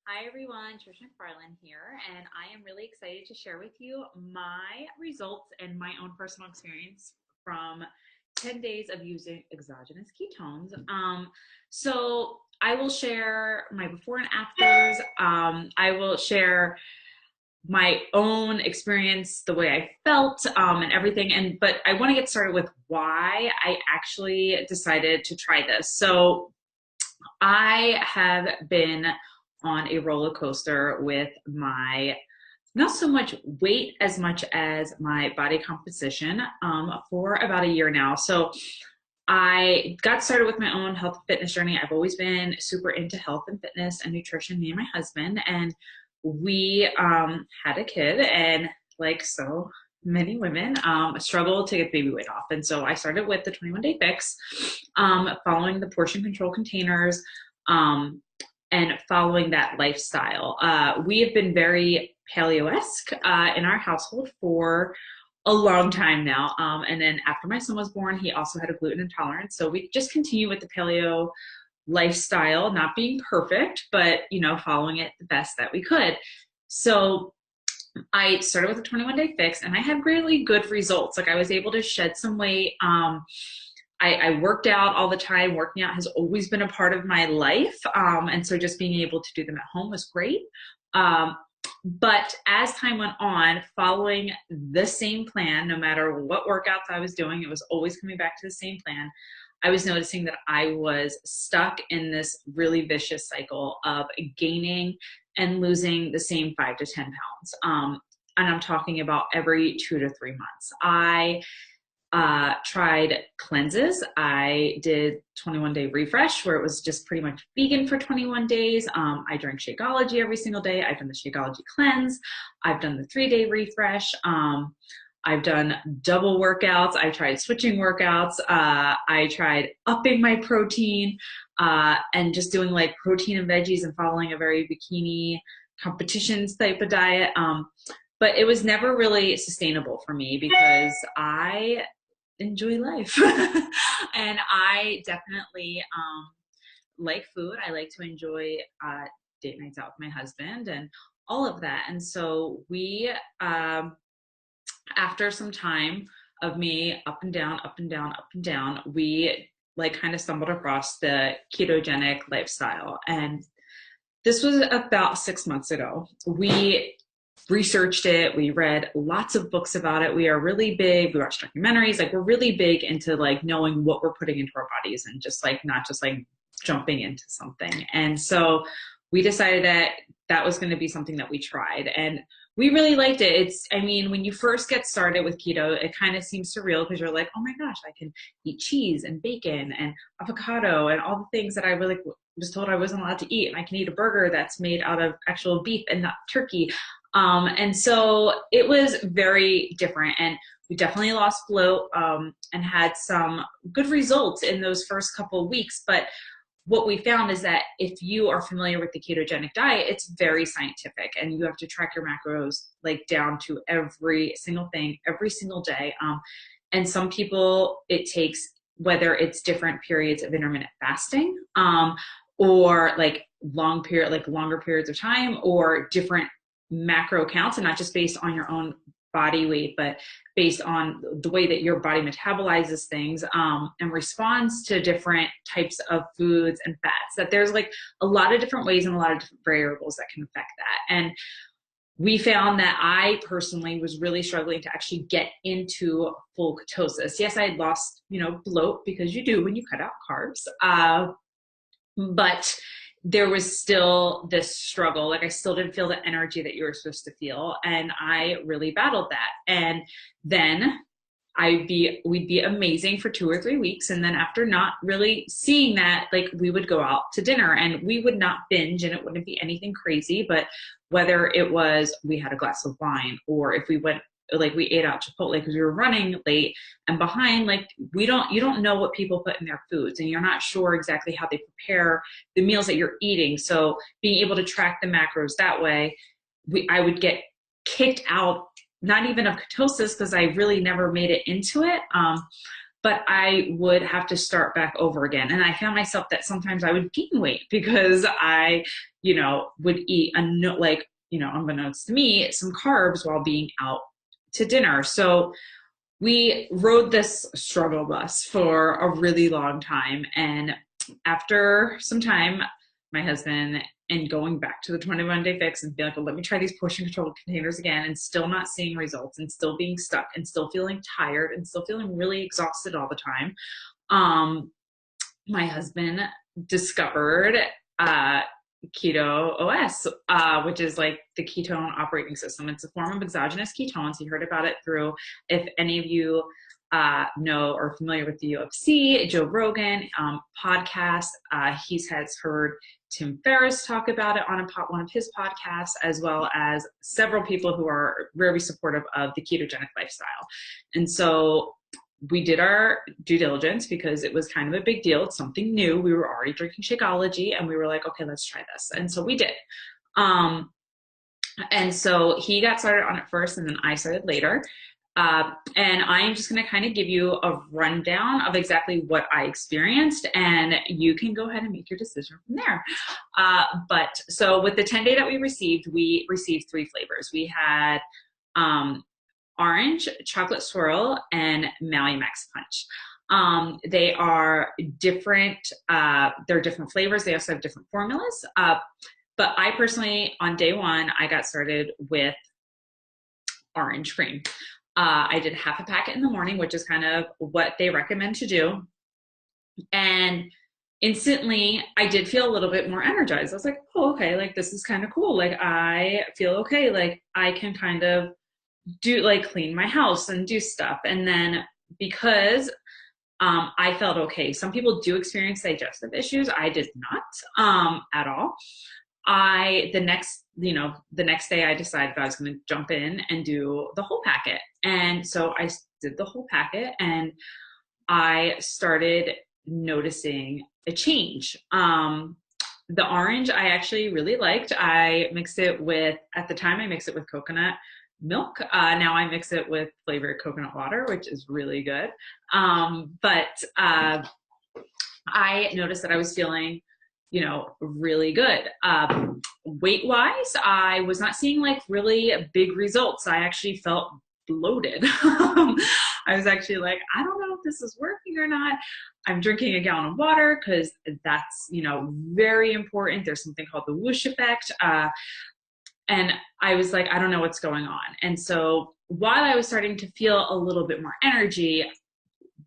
Hi everyone, Trish McFarland here, and I am really excited to share with you my results and my own personal experience from 10 days of using exogenous ketones. So I will share my before and afters. I will share my own experience, the way I felt, and everything. But I want to get started with why I actually decided to try this. So I have been on a roller coaster with my not so much weight as much as my body composition for about a year now. So I got started with my own health and fitness journey. I've always been super into health and fitness and nutrition, me and my husband, and we had a kid, and like so many women struggle to get baby weight off. And so I started with the 21-day fix, following the portion control containers, um, and following that lifestyle. We have been very paleo-esque in our household for a long time now. And then after my son was born, he also had a gluten intolerance. So we just continue with the paleo lifestyle, not being perfect, but following it the best that we could. So I started with a 21-day fix, and I had really good results. Like, I was able to shed some weight. I worked out all the time. Working out has always been a part of my life. And so just being able to do them at home was great. But as time went on, following the same plan, no matter what workouts I was doing, it was always coming back to the same plan. I was noticing that I was stuck in this really vicious cycle of gaining and losing the same 5 to 10 pounds. And I'm talking about every 2 to 3 months. I tried cleanses. I did 21-day refresh, where it was just pretty much vegan for 21 days. I drank Shakeology every single day. I've done the Shakeology cleanse. I've done the 3-day refresh. I've done double workouts. I tried switching workouts. I tried upping my protein, and just doing like protein and veggies and following a very bikini competitions type of diet. But it was never really sustainable for me because I enjoy life. And I definitely like food. I like to enjoy date nights out with my husband and all of that. And so we, after some time of me up and down, up and down, up and down, we like kind of stumbled across the ketogenic lifestyle. And this was about 6 months ago. We researched it. We read lots of books about it. We are really big. We watch documentaries. Like, we're really big into like knowing what we're putting into our bodies, and just like not just like jumping into something. And so we decided that that was going to be something that we tried, and we really liked it. I mean, when you first get started with keto, it kind of seems surreal because you're like, oh my gosh, I can eat cheese and bacon and avocado and all the things that I really was told I wasn't allowed to eat. And I can eat a burger that's made out of actual beef and not turkey. And so it was very different, and we definitely lost float, and had some good results in those first couple of weeks. But what we found is that if you are familiar with the ketogenic diet, it's very scientific, and you have to track your macros like down to every single thing, every single day. And some people, it takes, whether it's different periods of intermittent fasting, or like longer periods of time, or different macro counts, and not just based on your own body weight, but based on the way that your body metabolizes things, and responds to different types of foods and fats. That there's like a lot of different ways and a lot of different variables that can affect that. And we found that I personally was really struggling to actually get into full ketosis. Yes, I had lost, bloat, because you do when you cut out carbs. But there was still this struggle. Like, I still didn't feel the energy that you were supposed to feel. And I really battled that. And then we'd be amazing for 2 or 3 weeks. And then after not really seeing that, like, we would go out to dinner, and we would not binge, and it wouldn't be anything crazy. But whether it was, we had a glass of wine, or if we went, like, we ate out Chipotle because we were running late and behind, like, you don't know what people put in their foods, and you're not sure exactly how they prepare the meals that you're eating. So being able to track the macros that way, I would get kicked out, not even of ketosis, because I really never made it into it. but I would have to start back over again. And I found myself that sometimes I would gain weight because I, would eat unbeknownst to me, some carbs while being out to dinner. So we rode this struggle bus for a really long time. And after some time, my husband and going back to the 21-day fix and being like, well, let me try these portion control containers again, and still not seeing results and still being stuck and still feeling tired and still feeling really exhausted all the time. My husband discovered Keto OS, which is like the ketone operating system. It's a form of exogenous ketones. You heard about it through, if any of you know or are familiar with the UFC, Joe Rogan podcast. He has heard Tim Ferriss talk about it on one of his podcasts, as well as several people who are very supportive of the ketogenic lifestyle. And so we did our due diligence because it was kind of a big deal. It's something new. We were already drinking Shakeology and we were like, okay, let's try this. And so we did. And so he got started on it first and then I started later. And I'm just going to kind of give you a rundown of exactly what I experienced, and you can go ahead and make your decision from there. But so with the 10-day that we received 3 flavors. We had orange, chocolate swirl, and Maui Max Punch. They are different. They're different flavors. They also have different formulas. But I personally, on day 1, I got started with orange cream. I did half a packet in the morning, which is kind of what they recommend to do. And instantly I did feel a little bit more energized. I was like, oh, okay, like this is kind of cool. Like I feel okay. Like I can kind of do like clean my house and do stuff. And then because I felt okay. Some people do experience digestive issues. I did not at all. The next day I decided I was going to jump in and do the whole packet. And so I did the whole packet and I started noticing a change. The orange I actually really liked. At the time I mixed it with coconut milk. Now I mix it with flavored coconut water, which is really good. But I noticed that I was feeling really good. Weight wise, I was not seeing like really big results. I actually felt bloated. I was actually like, I don't know if this is working or not. I'm drinking a gallon of water because that's, very important. There's something called the whoosh effect. And I was like, I don't know what's going on. And so while I was starting to feel a little bit more energy,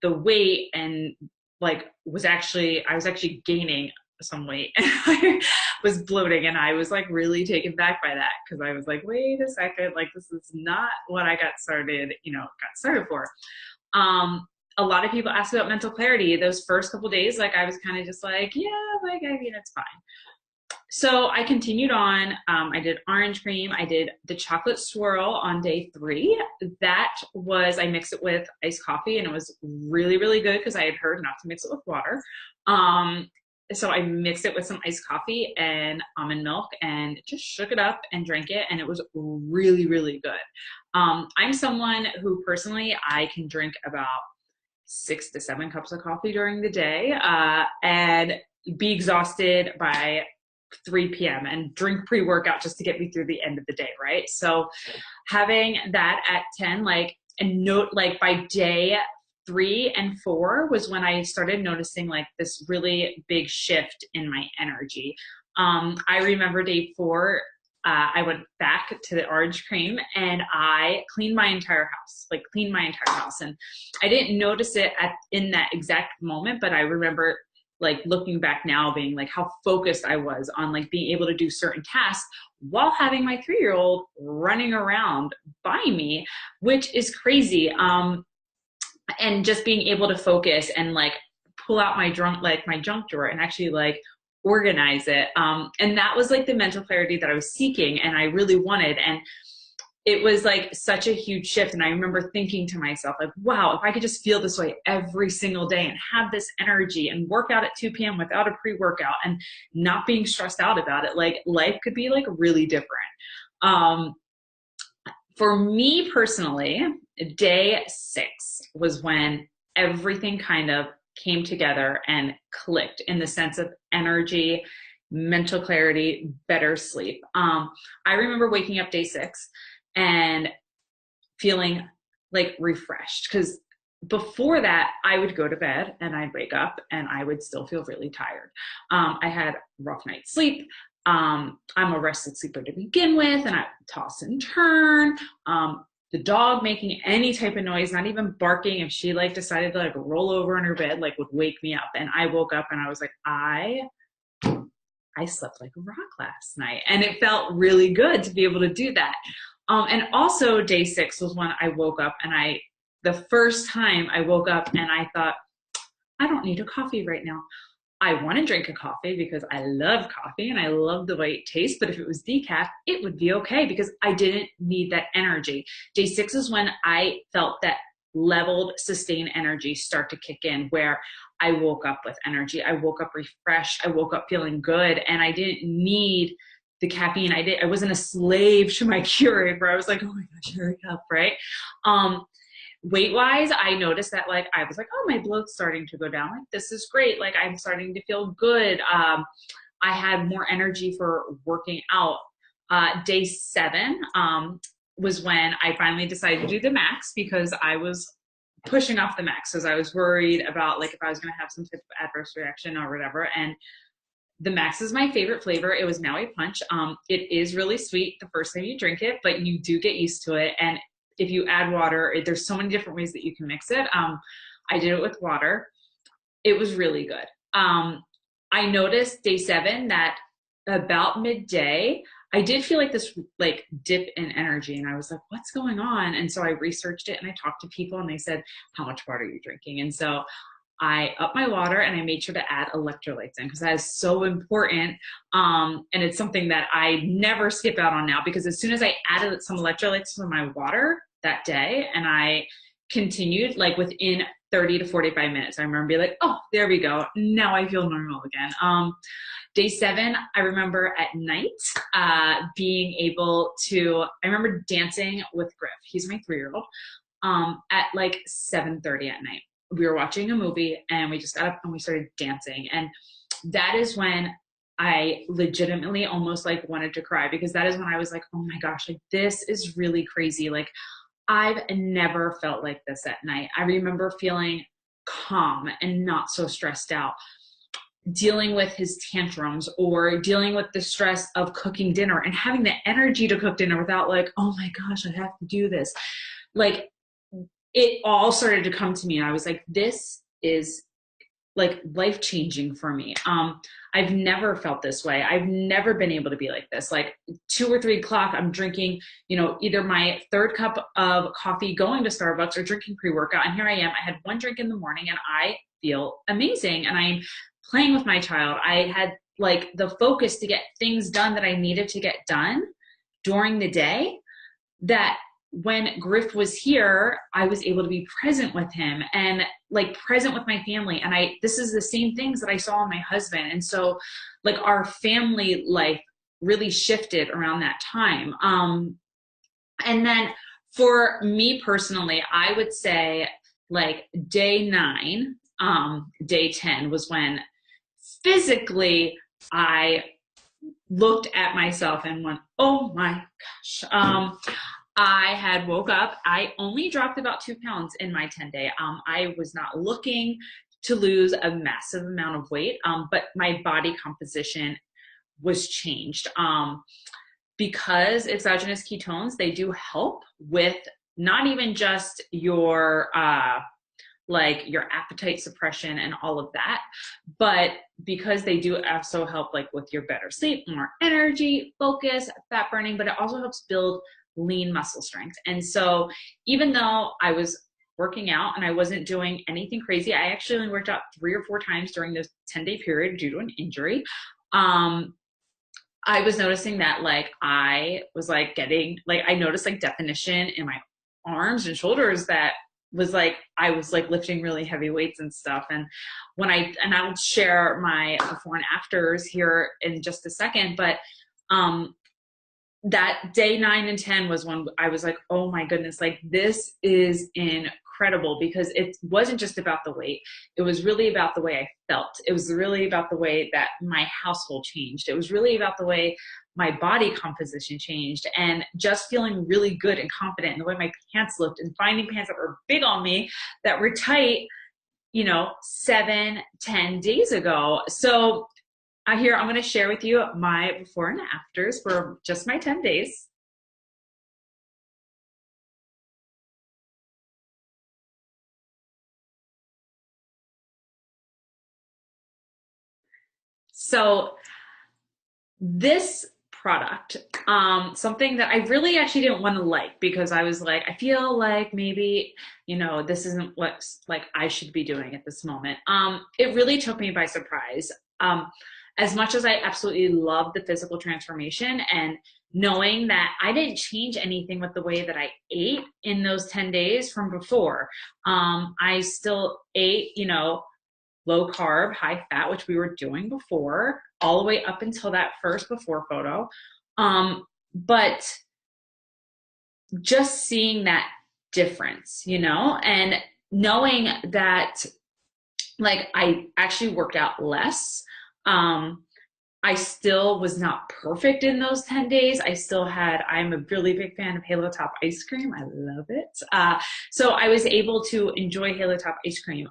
the weight and I was actually gaining some weight and I was bloating, and I was like really taken back by that because I was like, wait a second, like this is not what I got started for. A lot of people ask about mental clarity. Those first couple days, like I was kind of just like, yeah, like I mean it's fine. So I continued on. I did orange cream. I did the chocolate swirl on day 3. I mixed it with iced coffee, and it was really, really good because I had heard not to mix it with water. So I mixed it with some iced coffee and almond milk and just shook it up and drank it. And it was really, really good. I'm someone who personally, I can drink about 6 to 7 cups of coffee during the day and be exhausted by 3 p.m. and drink pre-workout just to get me through the end of the day, right? So having that at 10, by day 3 and 4 was when I started noticing like this really big shift in my energy. I remember day 4, I went back to the orange cream and I cleaned my entire house. And I didn't notice it in that exact moment, but I remember like looking back now being like how focused I was on like being able to do certain tasks while having my 3-year-old running around by me, which is crazy. And just being able to focus and like pull out my junk drawer and actually like organize it. And that was like the mental clarity that I was seeking and I really wanted. And it was like such a huge shift. And I remember thinking to myself, like, wow, if I could just feel this way every single day and have this energy and work out at 2 p.m. without a pre-workout and not being stressed out about it, like life could be like really different. For me personally, day 6 was when everything kind of came together and clicked in the sense of energy, mental clarity, better sleep. I remember waking up day 6 and feeling like refreshed, because before that I would go to bed and I'd wake up and I would still feel really tired. I had a rough night's sleep. I'm a restless sleeper to begin with, and I toss and turn. The dog making any type of noise, not even barking, if she like decided to like roll over in her bed, like would wake me up. And I woke up and I was like, I slept like a rock last night. And it felt really good to be able to do that. And also day 6 was when I woke up, and the first time I woke up and I thought, I don't need a coffee right now. I want to drink a coffee because I love coffee and I love the way it tastes. But if it was decaf, it would be okay because I didn't need that energy. Day 6 is when I felt that leveled, sustained energy start to kick in, where I woke up with energy. I woke up refreshed. I woke up feeling good, and I didn't need the caffeine. I wasn't a slave to my Keurig where I was like, oh my gosh, hurry up, right? Weight wise, I noticed that like I was like, oh, my bloat's starting to go down. Like, this is great. Like, I'm starting to feel good. I had more energy for working out. Day 7 was when I finally decided to do the max, because I was pushing off the max because I was worried about like if I was going to have some type of adverse reaction or whatever. And the max is my favorite flavor. It was Maui Punch. It is really sweet the first time you drink it, but you do get used to it. And if you add water, there's so many different ways that you can mix it. I did it with water. It was really good. I noticed day 7 that about midday, I did feel like this like dip in energy, and I was like, what's going on? And so I researched it and I talked to people, and they said, how much water are you drinking? And so I upped my water and I made sure to add electrolytes in, because that is so important. And it's something that I never skip out on now, because as soon as I added some electrolytes to my water that day and I continued, like within 30 to 45 minutes, I remember being like, oh, there we go. Now I feel normal again. Day 7, I remember at night being able to, I remember dancing with Griff. He's my 3-year-old at like 7:30 at night. We were watching a movie and we just got up and we started dancing. And that is when I legitimately almost like wanted to cry, because that is when I was like, oh my gosh, like this is really crazy. Like, I've never felt like this at night. I remember feeling calm and not so stressed out, dealing with his tantrums or dealing with the stress of cooking dinner and having the energy to cook dinner without like, oh my gosh, I have to do this. Like, it all started to come to me. And I was like, this is like life-changing for me. I've never felt this way. I've never been able to be like this. Like 2 or 3 o'clock, I'm drinking, either my 3rd cup of coffee, going to Starbucks, or drinking pre-workout. And here I am. I had 1 drink in the morning and I feel amazing. And I'm playing with my child. I had like the focus to get things done that I needed to get done during the day, that when Griff was here, I was able to be present with him and like present with my family. And this is the same things that I saw in my husband. And so like our family life really shifted around that time. And then for me personally, I would say like day 9, day 10 was when physically I looked at myself and went, oh my gosh. I had woke up. I only dropped about 2 pounds in my 10-day. I was not looking to lose a massive amount of weight, but my body composition was changed. Because exogenous ketones, they do help with not even just your like your appetite suppression and all of that, but because they do also help like with your better sleep, more energy, focus, fat burning, but it also helps build lean muscle strength. And so even though I was working out and I wasn't doing anything crazy, I actually only worked out 3 or 4 times during this 10-day period due to an injury. I was noticing that like I was like getting like, I noticed like definition in my arms and shoulders that was like, I was like lifting really heavy weights and stuff. And I'll share my before and afters here in just a second, but that day 9 and 10 was when I was like, oh my goodness, like this is incredible. incredible because it wasn't just about the weight. It was really about the way I felt. It was really about the way that my household changed. It was really about the way my body composition changed and just feeling really good and confident in the way my pants looked and finding pants that were big on me that were tight, 7, 10 days ago. So I'm going to share with you my before and afters for just my 10 days. So this product, something that I really actually didn't want to like because I was like, I feel like maybe, this isn't what like I should be doing at this moment. It really took me by surprise. As much as I absolutely love the physical transformation and knowing that I didn't change anything with the way that I ate in those 10 days from before. I still ate, low carb, high fat, which we were doing before, all the way up until that first before photo. But just seeing that difference, and knowing that like I actually worked out less. I still was not perfect in those 10 days. I'm a really big fan of Halo Top ice cream. I love it. So I was able to enjoy Halo Top ice cream.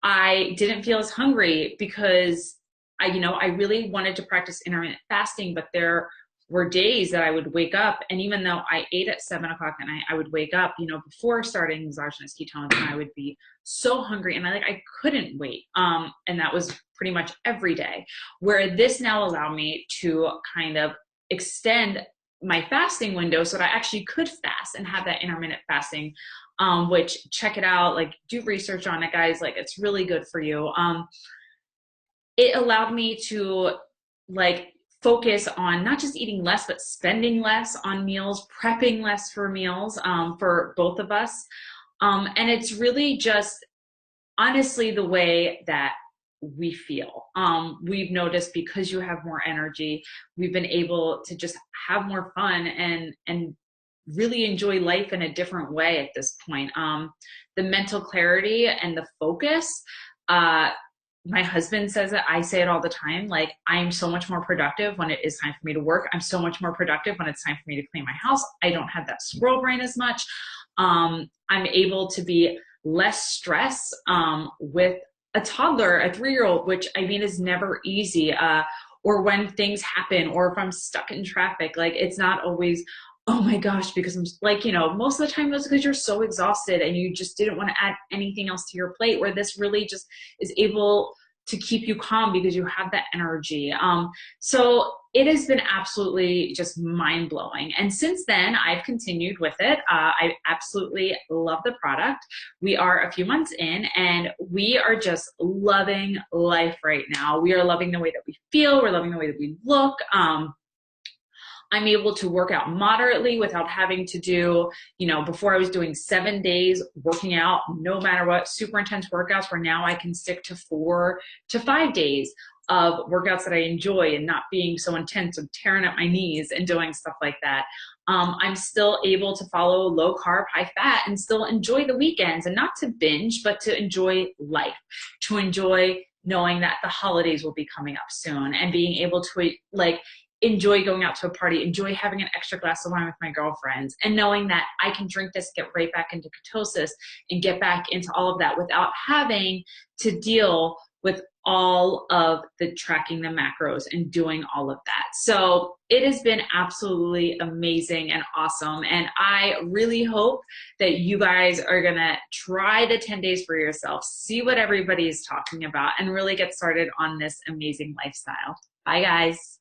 I didn't feel as hungry because I really wanted to practice intermittent fasting, but there were days that I would wake up, and even though I ate at 7 o'clock at night, I would wake up, before starting exogenous ketones, and I would be so hungry, and I couldn't wait. And that was pretty much every day. Where this now allowed me to kind of extend my fasting window so that I actually could fast and have that intermittent fasting. Which check it out, like do research on it, guys. Like it's really good for you. It allowed me to like focus on not just eating less, but spending less on meals, prepping less for meals, for both of us. And it's really just honestly the way that we feel. We've noticed because you have more energy, we've been able to just have more fun and really enjoy life in a different way at this point. The mental clarity and the focus, my husband says it, I say it all the time, like I'm so much more productive when it is time for me to work. I'm so much more productive when it's time for me to clean my house. I don't have that squirrel brain as much. I'm able to be less stressed with a toddler, a 3-year-old, which I mean is never easy. Or when things happen, or if I'm stuck in traffic, like it's not always, oh my gosh, because I'm like, most of the time it's because you're so exhausted and you just didn't want to add anything else to your plate, where this really just is able to keep you calm because you have that energy. So it has been absolutely just mind blowing. And since then I've continued with it. I absolutely love the product. We are a few months in and we are just loving life right now. We are loving the way that we feel. We're loving the way that we look. I'm able to work out moderately without having to do, before I was doing 7 days working out, no matter what, super intense workouts, where now I can stick to 4 to 5 days of workouts that I enjoy and not being so intense and tearing up my knees and doing stuff like that. I'm still able to follow low carb, high fat and still enjoy the weekends, and not to binge, but to enjoy life, to enjoy knowing that the holidays will be coming up soon and being able to enjoy going out to a party, enjoy having an extra glass of wine with my girlfriends, and knowing that I can drink this, get right back into ketosis and get back into all of that without having to deal with all of the tracking the macros and doing all of that. So it has been absolutely amazing and awesome. And I really hope that you guys are gonna try the 10 days for yourself, see what everybody is talking about, and really get started on this amazing lifestyle. Bye guys.